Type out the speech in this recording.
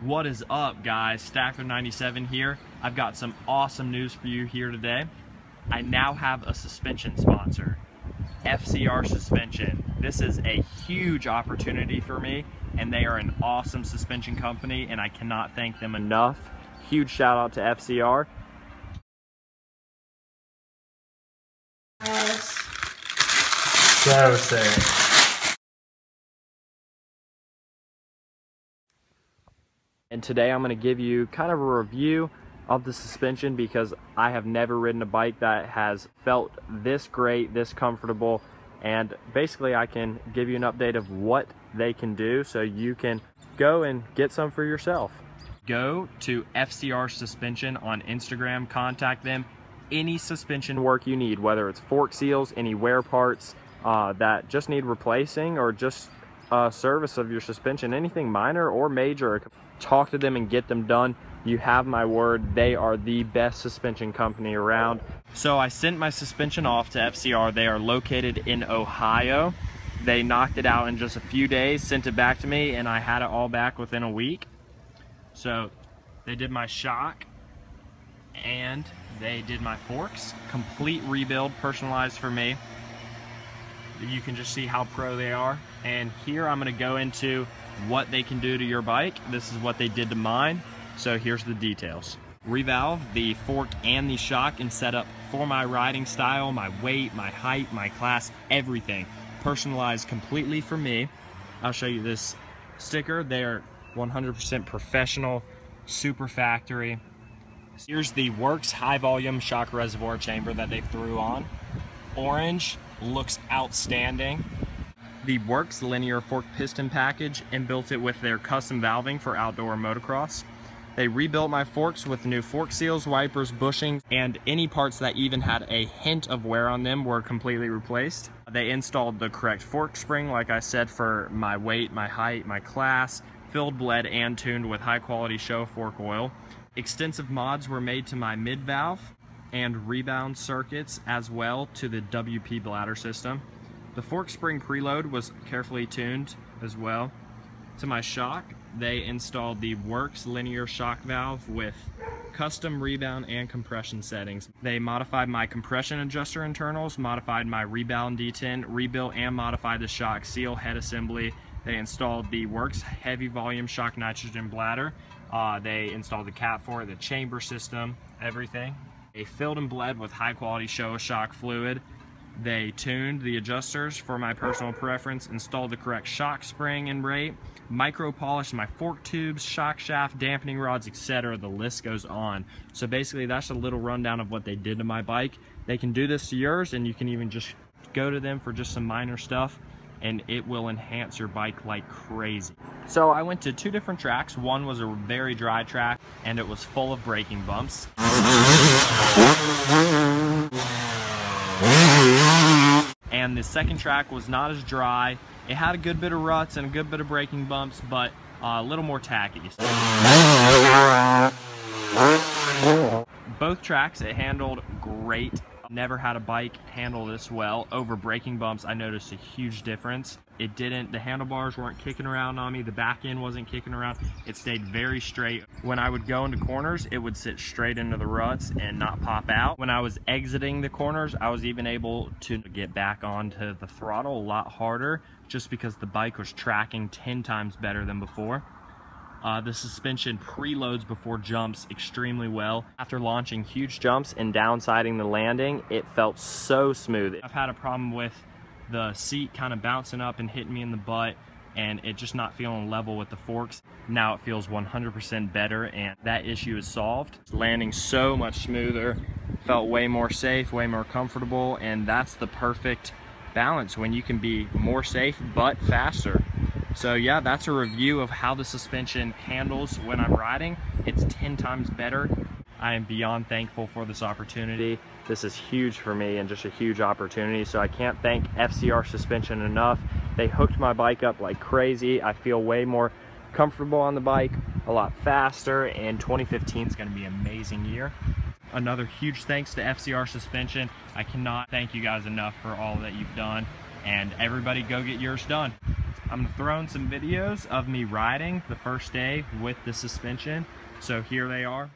What is up, guys? Stacker97 here. I've got some awesome news for you here today. I now have a suspension sponsor, FCR Suspension. This is a huge opportunity for me, and they are an awesome suspension company, and I cannot thank them enough. Huge shout out to FCR. So sick. And today I'm going to give you kind of a review of the suspension because I have never ridden a bike that has felt this great, this comfortable, and basically I can give you an update of what they can do so you can go and get some for yourself. Go to FCR Suspension on Instagram, contact them. Any suspension work you need, whether it's fork seals, any wear parts that just need replacing, or just service of your suspension, anything minor or major, talk to them and get them done. You have my word, they are the best suspension company around. So I sent my suspension off to FCR. They are located in Ohio. They knocked it out in just a few days, sent it back to me, and I had it all back within a week. So they did my shock and they did my forks. Complete rebuild, personalized for me. You can just see how pro they are. And here I'm gonna go into what they can do to your bike. This is what they did to mine. So here's the details. Revalve the fork and the shock and set up for my riding style, my weight, my height, my class, everything. Personalized completely for me. I'll show you this sticker. They're 100% professional, super factory. Here's the Works high volume shock reservoir chamber that they threw on. Orange, looks outstanding. The Works linear fork piston package and built it with their custom valving for outdoor motocross. They rebuilt my forks with new fork seals, wipers, bushings, and any parts that even had a hint of wear on them were completely replaced. They installed the correct fork spring, like I said, for my weight, my height, my class, filled, bled, and tuned with high quality show fork oil. Extensive mods were made to my mid valve and rebound circuits, as well to the WP bladder system. The fork spring preload was carefully tuned as well. To my shock, they installed the Works linear shock valve with custom rebound and compression settings. They modified my compression adjuster internals, modified my rebound detent, rebuilt and modified the shock seal head assembly. They installed the Works heavy volume shock nitrogen bladder. They installed the cap for it, the chamber system, everything. They filled and bled with high quality show shock fluid. They tuned the adjusters for my personal preference, installed the correct shock spring and rate, micro polished my fork tubes, shock shaft, dampening rods, etc. The list goes on. So basically that's a little rundown of what they did to my bike. They can do this to yours, and you can even just go to them for just some minor stuff, and it will enhance your bike like crazy. So I went to two different tracks. One was a very dry track, and it was full of braking bumps. And the second track was not as dry. It had a good bit of ruts and a good bit of braking bumps, but a little more tacky. Both tracks, it handled great. Never had a bike handle this well. Over braking bumps, I noticed a huge difference. It didn't, the handlebars weren't kicking around on me, the back end wasn't kicking around. It stayed very straight. When I would go into corners, it would sit straight into the ruts and not pop out. When I was exiting the corners, I was even able to get back onto the throttle a lot harder, just because the bike was tracking 10 times better than before. The suspension preloads before jumps extremely well. After launching huge jumps and downsiding the landing, it felt so smooth. I've had a problem with the seat kind of bouncing up and hitting me in the butt, and it just not feeling level with the forks. Now it feels 100% better, and that issue is solved. It's landing so much smoother, felt way more safe, way more comfortable, and that's the perfect balance when you can be more safe but faster. So yeah, that's a review of how the suspension handles when I'm riding. It's 10 times better. I am beyond thankful for this opportunity. This is huge for me and just a huge opportunity. So I can't thank FCR Suspension enough. They hooked my bike up like crazy. I feel way more comfortable on the bike, a lot faster, and 2015 is gonna be an amazing year. Another huge thanks to FCR Suspension. I cannot thank you guys enough for all that you've done, and everybody go get yours done. I'm gonna throw in some videos of me riding the first day with the suspension. So here they are.